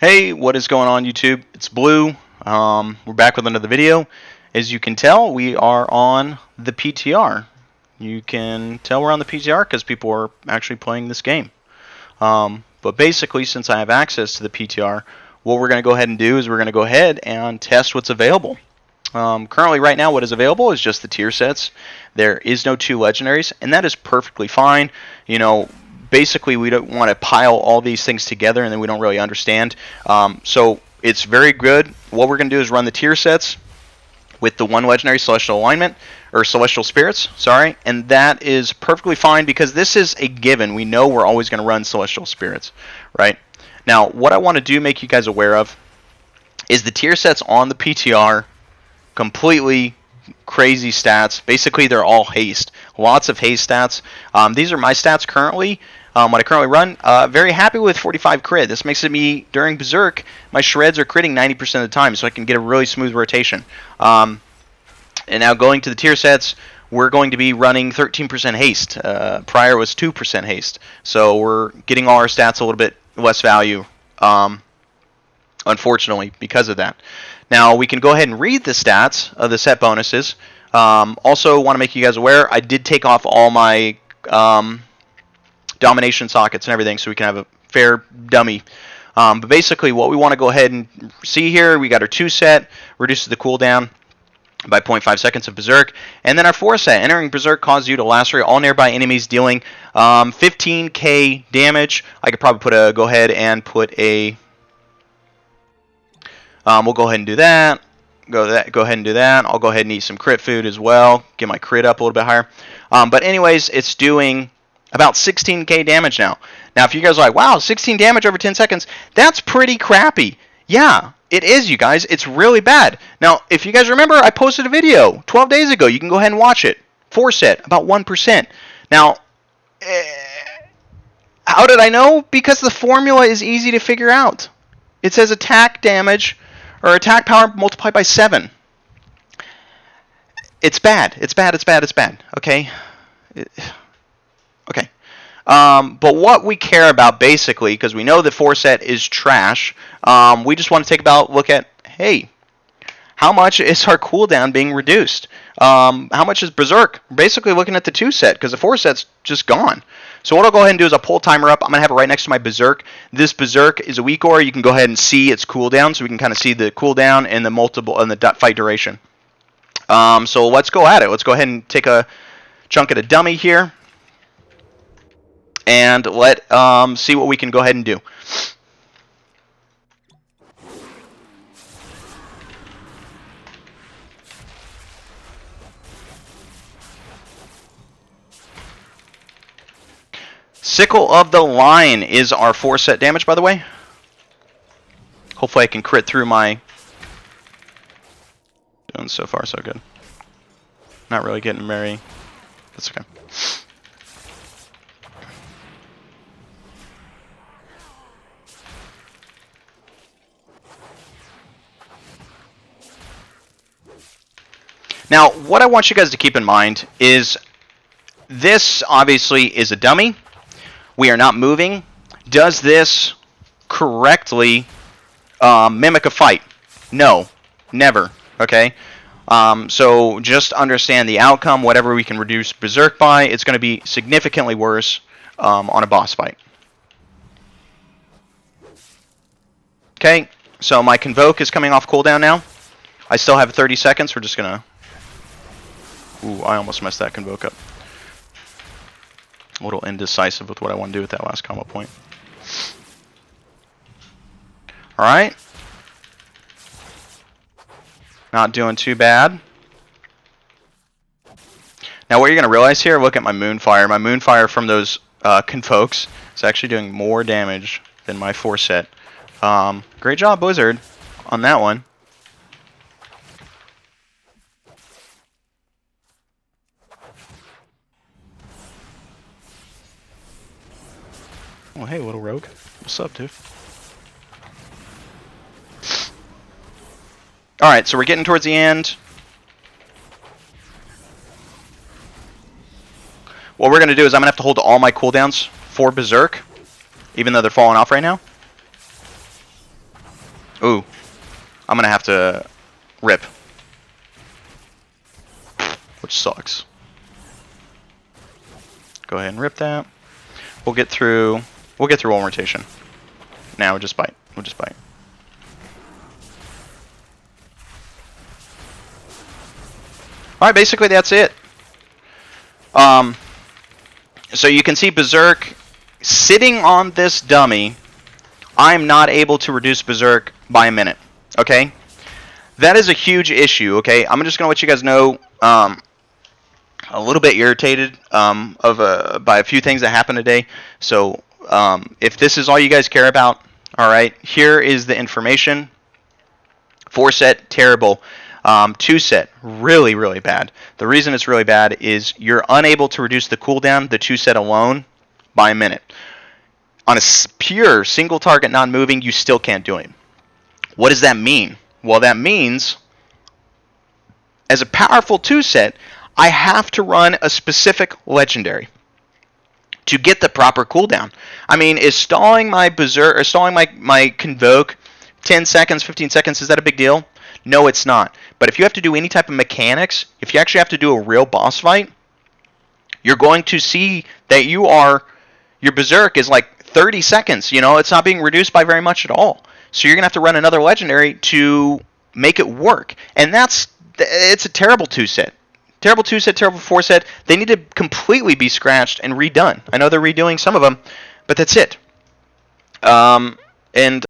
Hey, what is going on YouTube? It's Blue. We're back with another video. As you can tell, we are on the PTR. You can tell we're on the PTR because people are actually playing this game. But basically, since I have access to the PTR, what we're going to go ahead and do is we're going to go ahead and test what's available. Currently, right now, what is available is just the tier sets. There is no 2 legendaries, and that is perfectly fine. You know, basically, we don't want to pile all these things together, and then we don't really understand. So it's very good. What we're going to do is run the tier sets with the 1 legendary celestial alignment, or celestial spirits, sorry, and that is perfectly fine because this is a given. We know we're always going to run celestial spirits, right? Now, what I want to do make you guys aware of is the tier sets on the PTR. Completely crazy stats. Basically, they're all haste. Lots of haste stats. These are my stats currently. What I currently run. Very happy with 45 crit. This makes it me, during Berserk, my shreds are critting 90% of the time, so I can get a really smooth rotation. And now going to the tier sets, we're going to be running 13% haste. Prior was 2% haste. So we're getting all our stats a little bit less value, unfortunately, because of that. Now, we can go ahead and read the stats of the set bonuses. Also, want to make you guys aware, I did take off all my domination sockets and everything so we can have a fair dummy. But basically, what we want to go ahead and see here, we got our 2 set, reduces the cooldown by 0.5 seconds of Berserk. And then our 4 set, entering Berserk causes you to lacerate all nearby enemies, dealing 15k damage. I could probably go ahead and put a... we'll go ahead and do that. Go ahead and do that. I'll go ahead and eat some crit food as well. Get my crit up a little bit higher. But anyways, it's doing about 16k damage now. Now, if you guys are like, wow, 16 damage over 10 seconds, that's pretty crappy. Yeah, it is, you guys. It's really bad. Now, if you guys remember, I posted a video 12 days ago. You can go ahead and watch it. 4 set, about 1%. Now, how did I know? Because the formula is easy to figure out. It says attack damage or attack power multiplied by 7. It's bad. It's bad. It's bad. It's bad. Okay? Okay. But what we care about, basically, because we know the 4 set is trash, we just want to take a look at, hey, how much is our cooldown being reduced? How much is Berserk? Basically looking at the 2 set, because the 4 set's just gone. So what I'll go ahead and do is I'll pull timer up. I'm going to have it right next to my Berserk. This Berserk is a weak aura. You can go ahead and see its cooldown, so we can kind of see the cooldown and the multiple and the fight duration. So let's go at it. Let's go ahead and take a chunk at a dummy here, and let see what we can go ahead and do. Sickle of the Line is our 4 set damage, by the way. Hopefully I can crit through my... Doing so far so good. Not really getting very... That's okay. Now, what I want you guys to keep in mind is this obviously is a dummy. We are not moving. Does this correctly mimic a fight? No, never. Okay? So just understand the outcome. Whatever we can reduce Berserk by, it's going to be significantly worse on a boss fight. Okay, so my Convoke is coming off cooldown now. I still have 30 seconds. We're just going to... Ooh, I almost messed that Convoke up. A little indecisive with what I want to do with that last combo point. Alright. Not doing too bad. Now what you're going to realize here, look at my Moonfire. My Moonfire from those Convokes is actually doing more damage than my 4 set. Great job, Blizzard, on that one. Oh, hey, little rogue. What's up, dude? Alright, so we're getting towards the end. What we're going to do is I'm going to have to hold all my cooldowns for Berserk, even though they're falling off right now. Ooh. I'm going to have to rip. Which sucks. Go ahead and rip that. We'll get through one rotation. Now we'll just bite. We'll just bite. Alright, basically that's it. So you can see Berserk sitting on this dummy. I'm not able to reduce Berserk by a minute. Okay? That is a huge issue, okay? I'm just going to let you guys know a little bit irritated by a few things that happened today. So if this is all you guys care about, all right, here is the information. 4 set, terrible. 2 set, really, really bad. The reason it's really bad is you're unable to reduce the cooldown, the 2 set alone, by a minute. On a pure single target non-moving, you still can't do it. What does that mean? Well, that means as a powerful 2 set, I have to run a specific legendary to get the proper cooldown. I mean, is stalling my Berserk or stalling my Convoke 10 seconds, 15 seconds, is that a big deal? No, it's not. But if you have to do any type of mechanics, if you actually have to do a real boss fight, you're going to see that your Berserk is like 30 seconds. You know, it's not being reduced by very much at all. So you're going to have to run another legendary to make it work. And it's a terrible 2 set. Terrible 2 set, terrible 4 set. They need to completely be scratched and redone. I know they're redoing some of them, but that's it. And